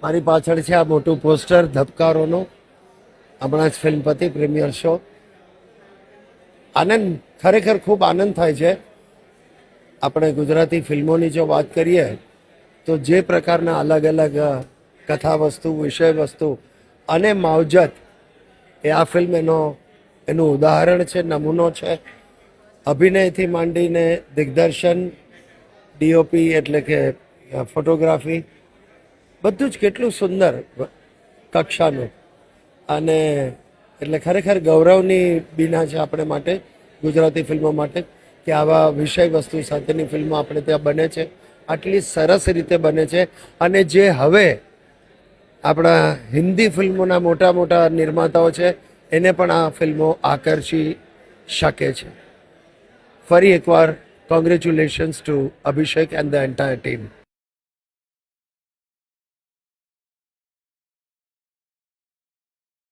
મારી પાછળ છે આ મોટું પોસ્ટર ધબકારોનું. હમણાં જ ફિલ્મ પતિ પ્રીમિયર શો. આનંદ, ખરેખર ખૂબ આનંદ થાય છે. આપણે ગુજરાતી ફિલ્મોની જો વાત કરીએ તો જે પ્રકારના અલગ અલગ કથા વસ્તુ, વિષય વસ્તુ અને માવજત, એ આ ફિલ્મ એનું ઉદાહરણ છે, નમૂનો છે. અભિનયથી માંડીને દિગ્દર્શન, ડીઓપી એટલે કે ફોટોગ્રાફી, બધું જ કેટલું સુંદર કક્ષાનું. અને એટલે ખરેખર ગૌરવની બીના છે આપણે માટે, ગુજરાતી ફિલ્મો માટે, કે આવા વિષય વસ્તુ સાથેની ફિલ્મો આપણે ત્યાં બને છે, આટલી સરસ રીતે બને છે. અને જે હવે આપણા હિન્દી ફિલ્મોના મોટા મોટા નિર્માતાઓ છે એને પણ આ ફિલ્મો આકર્ષી શકે છે. ફરી એકવાર congratulations two Abhishek and the entire team.